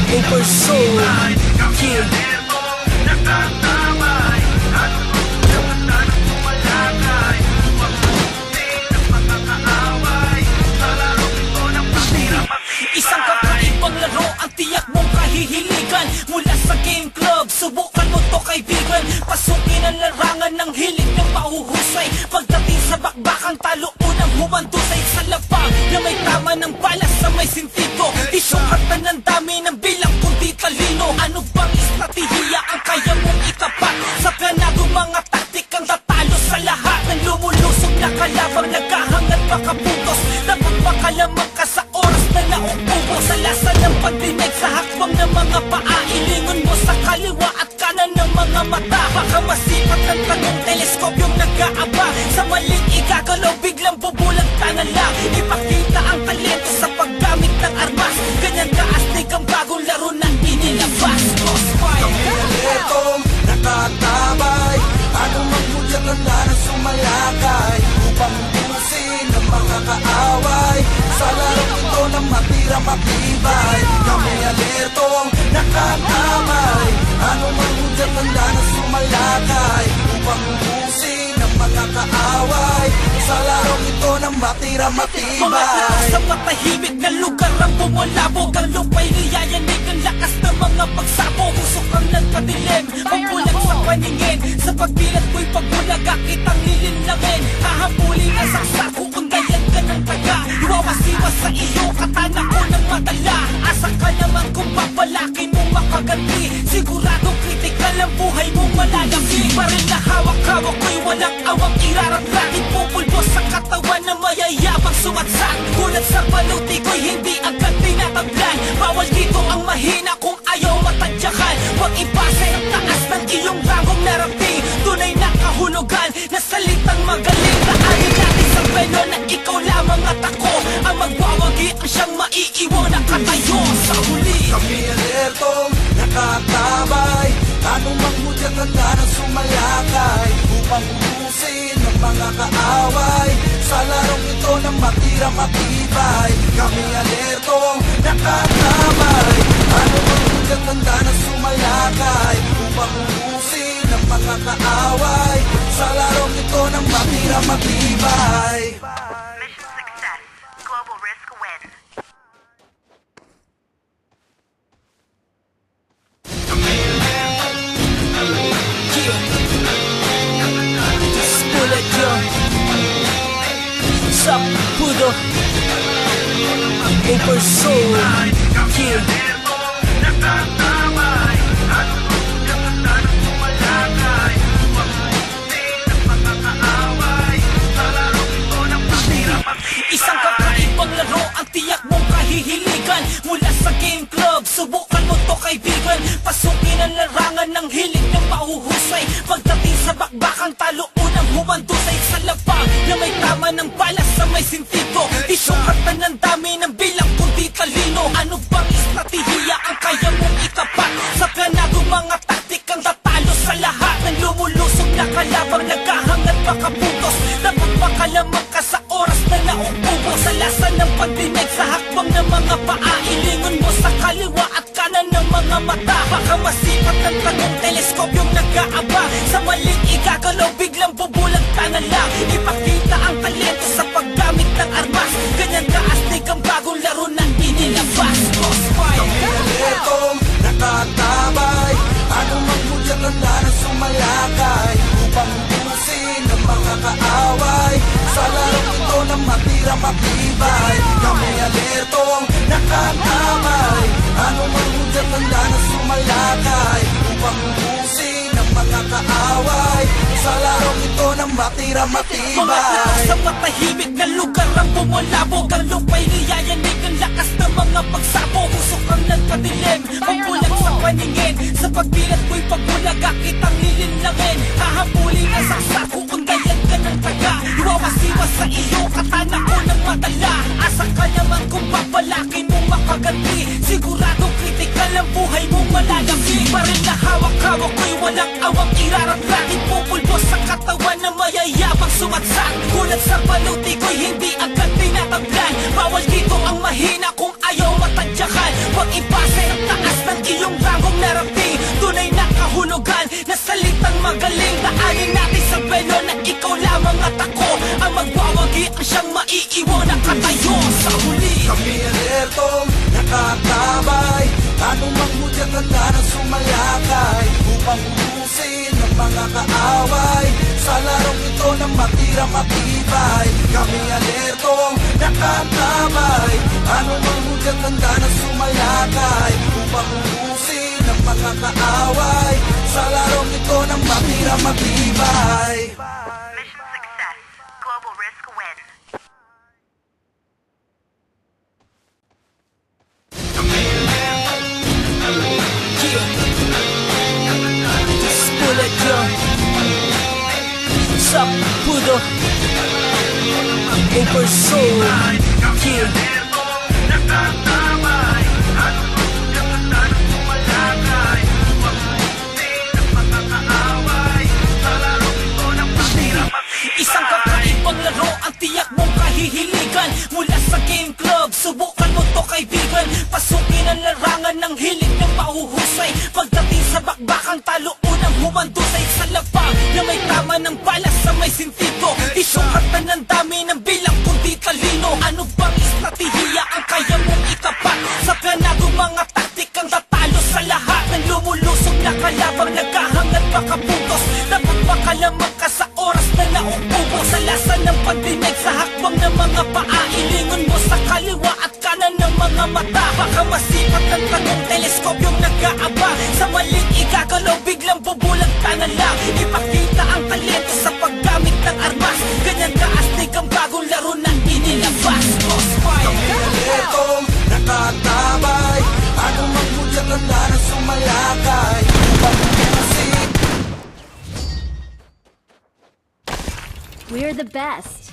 Over soul, yeah. Isang kakaibang laro ang tiyak mong kahihiligan. Mula sa game club, subukan mo to kaibigan. Pasukin ang larangan ng hilig ng mahuhusay. Pagdating sa bakbakang talo, unang humandusay sa lapang na may tama ng balas sa may sintido. Di sukatan ng dami ng bilang kundi talino. Ano bang estratehiya ang kaya mong itapat? Sa ganadong mga taktikang tatalo sa lahat ng lumulusog na kalabang nagkahangat makaputos. Dapat makalamang ka sa oras na nauubo. Sa lasa ng pagdinig sa hakbang ng mga paa. Ilingon mo sa kaliwa at kanan ng mga mata. Baka masipat ng tanong teleskopyong nag-aabang. Sa maling igagalaw biglang bubulag ka na lang. Ipakita ang talento sa paggamit ng armas. Ganyan kaastig ang bagong laro na inilabas. Crossfire Itong nakatabay, ano mang hudyat handa na sumalakay upang ubusin ang mga kaaway. Sa larong ito na matira matibay, kami alertong nakatabay, ano mang hudyat handa na sumalakay upang ubusin ang mga kaaway. Sa larong ito na matira matibay. Mga tao sa matahimik na lugar ang bumulabog. Ang lupa'y niyayanig ang lakas ng mga pagsabog. Usok ang nagpadilim, pagbulag sa paningin. Sa pagbilat ko'y pagbulaga, kitang lilinlangin. Hahabulin na saksako kung ganyan ka ng taga. Iwawasiwas sa iyo, katana ko ng madala. Asa ka naman kung papalakin mo makaganti. Siguradong kritikal ang buhay mong malalaki. Baril na hawak-hawak ko'y walang awang iraraglatin. Pupulbos sa katawan na mayayabang sumatsak. Kulat sa baluti ko'y hindi agad tinatablan. Bawal dito ang mahina kung ayaw matadyakan. Huwag ipase ang taas ng iyong rangong narating. Tunay na kahulugan na salitang magaling. Naanin natin sa pelo na ikaw lamang at ako ang magwawagi ang siyang maiiwan na katayo sa huli. Kami alertong nakatabay, ano mang hudyat handa na sumalakay upang ubusin ang mga kaaway. Sa larong ito na matira matibay, kami alertong nakatabay, ano mang hudyat handa na sumalakay upang ubusin ang mga kaaway. Sa larong ito na matira matibay. Mission success. Global Risk wins. Bullet Young Sup Pudo Over soul, yeah. Isang kakaibang laro ang tiyak mong kahihiligan. Mula sa game club, subukan mo to kaibigan. Pasukin ang larangan ng hilig ng mahuhusay. Pagdating sa bakbakang talo, unang humandusay sa lapang na may tama ng balas sa may sintido. Di sukatan ng dami ng bilang kundi talino. Ano bang estratehiya ang kaya mong itapat? Sa ganadong mga taktikang tatalo sa lahat ng lumulusog na kalabang nagkahangat makaputos. Dapat makalamang ka sa oras na nauubo. Sa lasa ng pagdinig sa hakbang ng mga paa. Ilingon mo sa kaliwa at kanan ng mga mata. Baka masipat ng tanong teleskopyong nag-aabang. Sa maling igagalaw biglang bubulag ka na lang. Ipakita ang talento sa paggamit ng armas. Ganyan kaastig ang bagong laro na inilabas. Crossfire Itong nakatabay, ano mang hudyat handa na sumalakay upang ubusin ang mga kaaway. Sa larong ito na matira matibay, kami alertong nakatabay, ano mang hudyat handa na sumalakay upang ubusin ang mga kaaway. Sa larong ito na matira matibay. Mga tao sa matahimik na lugar ang bumulabog. Ang lupa'y niyayanig ang lakas ng mga pagsabog. Usok ang nagpadilim, pagbulag sa paningin. Sa pagbilat ko'y pagbulaga, kitang lilinlangin. Hahabulin na saksako kung ganyan ka ng taga. Iwawasiwas sa iyo, katana ko ng madala. Asa ka naman kung papalakin mo makaganti. Siguradong kritikal ang buhay mong malalaki. Baril na hawak-hawak ko'y walang awang iraraglatin. Pupulbos sa katawan na mayayabang sumatsak. Kulat sa baluti ko'y hindi agad tinatablan. Bawal dito ang mahina kung ayaw matadyakan. hudyat handa na sumalakay upang ubusin ng mga kaaway sa larong ito ng matira matibay. Kami alertong nakatabay, anumang hudyat handa na sumalakay upang ubusin ng mga kaaway sa larong ito ng matira matibay. Mission success. Global risk win. Bullet Young Sapudo Over Soul Kid Isang kakaibang laro ang tiyak mong kahihiligan. Mula sa game club, subukan mo to kaibigan. Pasukin ang larangan ng hilig ng mahuhusay. Pagdating sa bakbakang talo, unang humandusay sa labang na may tama ng balas sa may sintido. Di sukatan ng dami ng bilang kundi talino. Ano bang estratehiya ang kaya mong itapat? Sa ganagong mga taktikang tatalo sa lahat ng lumulusog na kalabang nagkahangat makapuntos. Dapat makalamang ka sa oras na nauubo sa lasa ng pagdinig sa hakbang ng mga paa. Ilingon mo sa kaliwa at kanan ng mga mata. Baka masipat ng tagong teleskopyong nag-aaba. Sa maling igagalaw biglang bubulag ka na lang. Ipakita ang talento sa paggamit ng armas. Ganyan kaastig ang bagong laro na inilabas. Crossfire. Alertong nakatabay, anumang hudyat handa na sumalakay upang ubusin. We're the best.